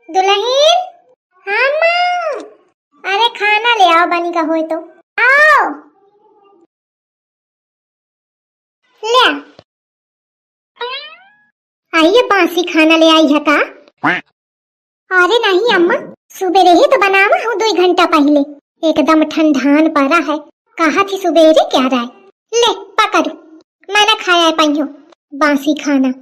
दुल्हन। हाँ माँ। अरे खाना ले आओ, बनी का होए तो आओ। ले आइए, बासी खाना ले आई है का? अरे नहीं अम्मा, सुबेरे ही तो बनावा हूँ 2 घंटा पहले। एकदम ठंडान पड़ा है। कहा थी सुबेरे क्या रहा है? ले पकड़, मैंने खाया पाई हूँ बासी खाना।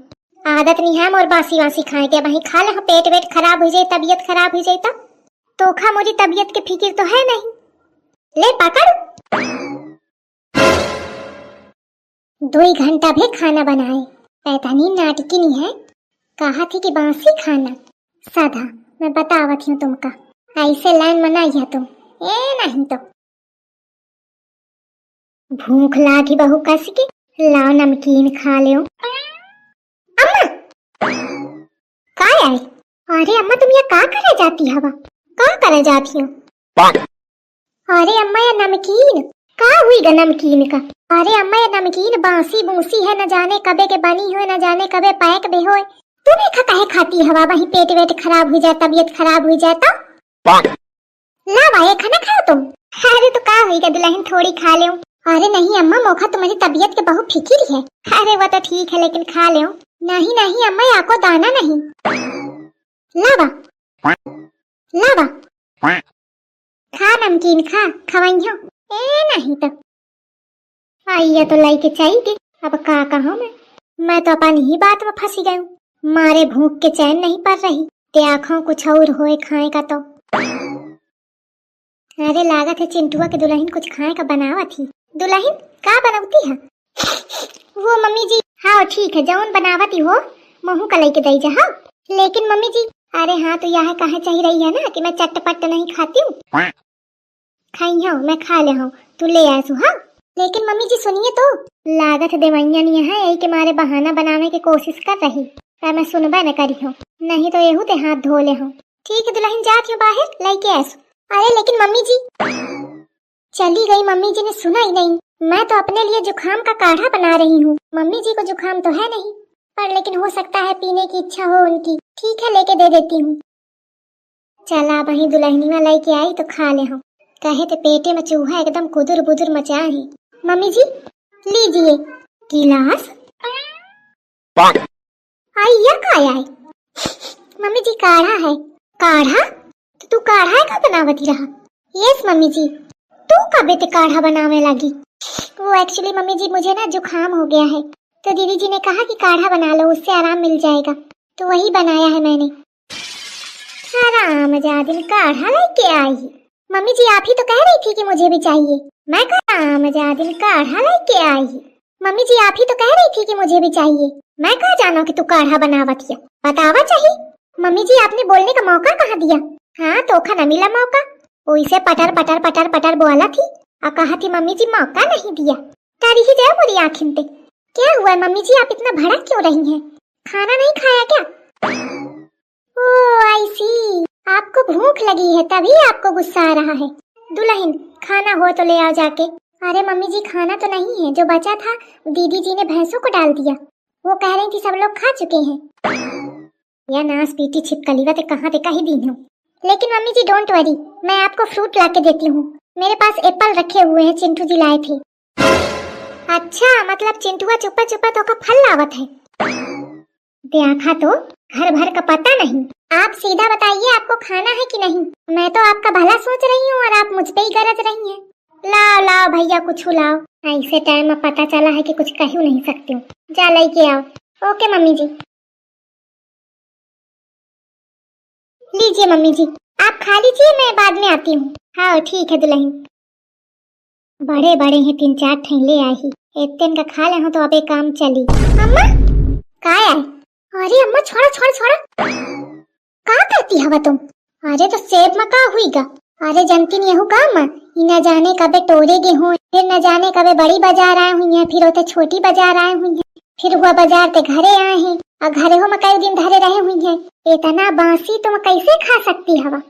आदत नहीं है मोर बासी वासी खाए के, वही खा ले। पेट वेट खराब हो जाए, तबीयत खराब हो जाए तो खा, मोरी तबीयत के फिक्र तो है नहीं। ले पकड़। 2 घंटा भी खाना बनाए, पता नहीं नाटकी नहीं है। कहा थी कि बासी खाना साधा, मैं बतावत हूँ तुमका। ऐसे लाइन मनाई है तुम, ए नहीं तो भूख लागी बहु कस की। लाओ नमकीन खा ले। अम्मा का आई? अरे अम्मा तुम ये का करे जाती हवा? का करे जाती हो? अरे अम्मा ये नमकीन का हुई गा? नमकीन का? अरे अम्मा ये नमकीन बासी बूसी है, न जाने कबे के बनी हुए, न जाने कबे पैक भी होए। तुम्हें काहे खाती हवा? वही पेट वेट खराब हो जाए, तबीयत खराब हो जाए तो लावा ये खाना खाओ तुम। अरे तो का हुई गा दुल्हन, थोड़ी खा ले। अरे नहीं अम्मा, मौका तुम्हारी तबीयत के बहुत फिक्र है। अरे वो तो ठीक है, लेकिन खा ले। नहीं नहीं अम्मा, आपको दाना नहीं। लावा लावा, खा नमकीन खा, खवाइयो। ए नहीं तो आइया तो लाई के चाहिए। अब का कहूँ मैं तो अपन ही बात में फंसी गई हूँ। मारे भूख के चैन नहीं पड़ रही, ते आँखों कुछ और होए खाए का तो। अरे लागत है चिंटुआ के दुल्हन कुछ खाए का बनावा थी। दुल्हन का बनावती है? वो मम्मी जी। हाँ ठीक है, जौन बनावती हो महू का लेके दई जा। हाँ लेकिन मम्मी जी, अरे हाँ तो यह कहा चाहिए रही है ना कि मैं चटपट नहीं खाती हूँ। खाई हूँ मैं, खा ले हूँ, तू ले आसू। हाँ लेकिन मम्मी जी सुनिए तो, लागत देवैया नहीं है, यही के मारे बहाना बनाने की कोशिश कर रही, पर मैं सुनबा न करी हूँ। नहीं तो एहू ते हाथ धो ले हूँ। ठीक है दुल्हन, जाती हूँ बाहर लेके आसू। अरे लेकिन मम्मी जी। चली गई, मम्मी जी ने सुना ही नहीं। मैं तो अपने लिए जुखाम का काढ़ा बना रही हूँ। मम्मी जी को जुखाम तो है नहीं, पर लेकिन हो सकता है पीने की इच्छा हो उनकी। ठीक है लेके दे देती हूँ। चला वही दुल्हनी में लेके आई तो खा ले हूँ। कहे तो पेटे में चूहा एकदम कुदुर बुदुर मचा है। मम्मी जी लीजिए गिलास। आई या काया है? मम्मी जी काढ़ा है। काढ़ा? तो तू काढ़ा का बनावती रहा? यस मम्मी जी। तू कब ते काढ़ा बनावे लगी? वो एक्चुअली मम्मी जी मुझे ना जुखाम हो गया है, तो दीदी जी ने कहा कि काढ़ा बना लो, उससे आराम मिल जाएगा, तो वही बनाया है मैंने। आराम जादिन काढ़ा लेके आई। मम्मी जी आप ही तो कह रही थी कि मुझे भी चाहिए। मैं आराम जादिन काढ़ा लेके आई। मम्मी जी आप ही तो कह रही थी कि मुझे भी चाहिए। मैं कहा जानो कि तू काढ़ा बनावत है, बतावा चाहिए। मम्मी जी आपने बोलने का मौका कहाँ दिया? हाँ तोखा न मिला मौका, वैसे पटर पटर पटर पटर बोला थी और कहा थी मम्मी जी मौका नहीं दिया। तारी ही जाओ मोरी आँखिन पे। क्या हुआ मम्मी जी, आप इतना भड़क क्यों रही हैं? खाना नहीं खाया क्या? ओह आई सी, आपको भूख लगी है तभी आपको गुस्सा आ रहा है। दुल्हन खाना हो तो ले आओ जाके। अरे मम्मी जी खाना तो नहीं है, जो बचा था दीदी जी ने भैंसों को डाल दिया। वो कह रही थी सब लोग खा चुके हैं। या नास पीटी छिपकली वा कहाँ ते कहीं दी हूँ। लेकिन मम्मी जी डोंट वरी, मैं आपको फ्रूट ला के देती हूँ। मेरे पास एप्पल रखे हुए हैं, चिंटू जी लाए थे। अच्छा मतलब चिंटुआ चुपा चुपा तो का फल लावत है। देखा तो घर भर का पता नहीं। आप सीधा बताइए आपको खाना है कि नहीं? मैं तो आपका भला सोच रही हूँ और आप मुझ पे ही गरज रही हैं। लाओ लाओ भैया कुछ लाओ। ऐसे टाइम में पता चला है कि कुछ कह नहीं सकती हूँ। जा लेके आओ। ओके मम्मी जी। लीजिए मम्मी जी, आप खा लीजिए, मैं बाद में आती हूँ। हाँ ठीक है दुल्हन। बड़े बड़े हैं 3-4 ठेले आई ही, इतने का खा ले हो तो अब एक काम चली। अम्मा का है? अरे अम्मा छोड़ा छोड़ा छोड़ा, का करती हवा तुम? अरे तो सेब में का हुई गा? अरे जनती नहीं का माँ, न जाने कबे टोरे गे हो, फिर न जाने कबे बड़ी बाजार आए हुई है, फिर होते छोटी बाजार आए हुई है, फिर हुआ बाजार ते घरे आए हैं और घरे हो में कई दिन धरे रहे हुई है। इतना बासी तुम कैसे खा सकती हवा?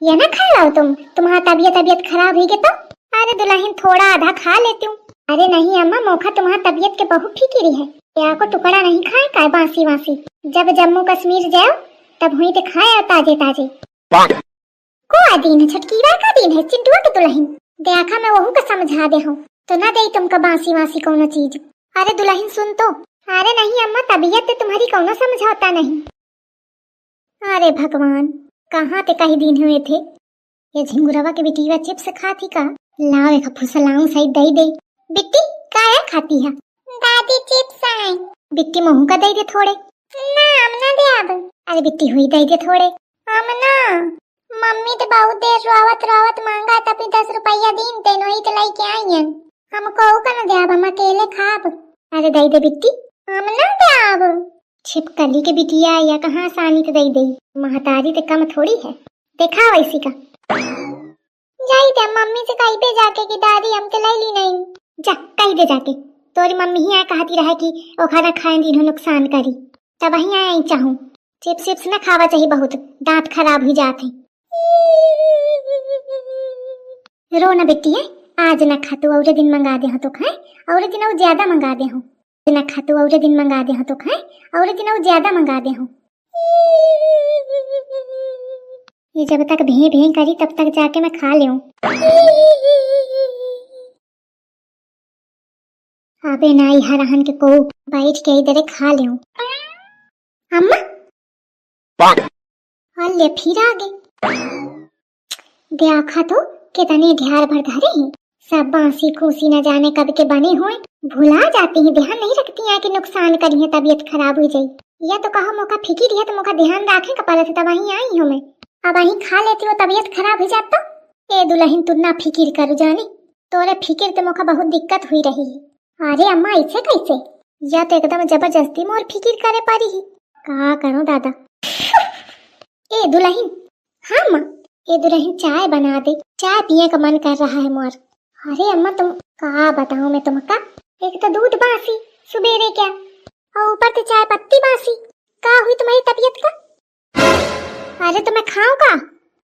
ये ना खा लो तुम्हारा तबीयत खराब हुई तो। अरे दुल्हन थोड़ा आधा खा लेती हूँ। अरे नहीं अम्मा, मौका तुम्हारा तबीयत के बहुत फिक्री है, या को टुकड़ा नहीं खाए का बासी वासी। जब जम्मू कश्मीर जाओ तब हुई ते खाया ताजे ताजे। को आ दिन है छटकीवा का दिन है चिंटुआ के दुल्हन देखा मैं वहू का समझा दे हूँ तो ना दे तुमका बांसी वासी कौनो चीज। अरे दुल्हन सुन तो। अरे नहीं अम्मा तबीयत तुम्हारी कौनो समझौता नहीं। अरे भगवान कहाँ ते कहीं दिन हुए थे ये झिंगुरवा के बिटिया चिप्स खाती का लाओ एक फुसलाऊं सही दई दे। बिट्टी काया खाती है? दादी चिप्स आए। बिट्टी महू का दई दे थोड़े। ना अमना दे अब। अरे बिट्टी हुई दई दे थोड़े। अमना मम्मी तो बहुत देर रोवत रोवत मांगा तभी 10 रुपया दिन ते नोई तो लाई के आई हैं। हमको का न दे अब हम अकेले खाब। अरे दई दे बिट्टी। अमना दे अब। छिपकली के बिटिया या कहाँ सानी तो दई दई महतारी ते कम थोड़ी है। देखा वैसी का जाई दे मम्मी से कहीं पे जाके कि दादी हम तो लाई ली नहीं। जा कहीं दे जाके तोरी मम्मी ही आ कहती रहे कि ओ खाना खाए दिन नुकसान करी तब वही आई चाहूं। चिप्स चिप्स न खावा चाहिए बहुत दांत खराब हो जाते। रो ना बेटी है आज न खा तू और दिन मंगा दे हो तो खाए और दिन और ज्यादा मंगा दे हो। न खा तू और दिन मंगा दे हो तो खाए और दिन और ज्यादा मंगा दे हो। ये जब तक भें भें करी तब तक जाके मैं खा लेऊं। अबे नाई हरहन के को बैठ के इधर खा लेऊं। अम्मा अल्ले फिर आ गए। देखा तो कितने ध्यान भर धरे हैं सब बांसी खूसी न जाने कब के बने हुए भुला जाती हैं ध्यान नहीं रखती हैं कि नुकसान करी है तबीयत खराब हो जाई। या तो कहा मौका फिकिर है तो मौका ध्यान रखे कपाल से तब वहीं आई हूँ मैं। अब वहीं खा लेती हो तबीयत खराब हो जाता। ए दुल्हन तू ना फिकिर करू जाने तोरे फिकिर तो मौका बहुत दिक्कत हुई रही है। अरे अम्मा ऐसे कैसे या तो एकदम जबरदस्ती मोर फिकिर करे पारी ही का करो दादा। ए दुल्हन हाँ माँ ए दुल्हन चाय बना दे चाय पिए का मन कर रहा है मोर। अरे अम्मा तुम कहा बताऊं मैं तुमका एक तो दूध बासी सुबेरे क्या और ऊपर से चाय पत्ती बासी का हुई तुम्हारी तबीयत का। अरे तो मैं खाऊं का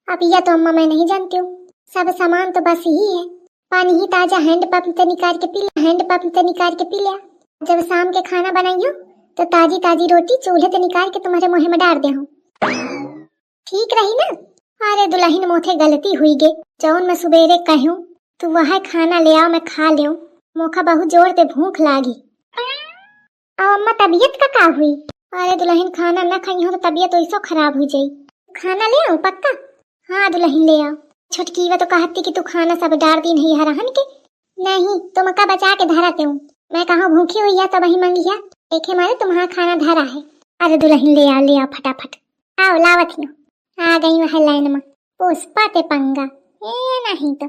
अब यह तो अम्मा मैं नहीं जानती हूँ सब सामान तो बस ही है। पानी ही ताजा हैंडपंप से निकाल के पी लिया हैंडपंप से निकाल के पी लिया। जब शाम के खाना बनाई हो तो ताजी ताजी रोटी चूल्हे से निकाल के तुम्हारे मुँह में डाल दे हूँ ठीक रही ना। अरे दुल्हन मोथे गलती हुई गे जौन मैं सुबेरे कहूँ तू वह खाना ले आओ मैं खा ले मोखा बहुत जोर से भूख लागी। अब अम्मा तबीयत का हुई। अरे दुल्हन खाना न खाई हो तो तबीयत ऐसो खराब हो जाई। खाना ले आऊं पक्का। हाँ दुल्हन ले आओ। छुटकी तो कहती कि तू खाना सब डाल दी नहीं हरहन के नहीं तुम का बचा के धरा हूँ मैं कहा भूखी हुई है तो वही मंगिया देखे मारे तुम्हारा खाना धरा है। अरे दुल्हन ले आओ फटाफट आओ लावत ही आ गई वह लाइन में पुष्पा ते पंगा ए नहीं तो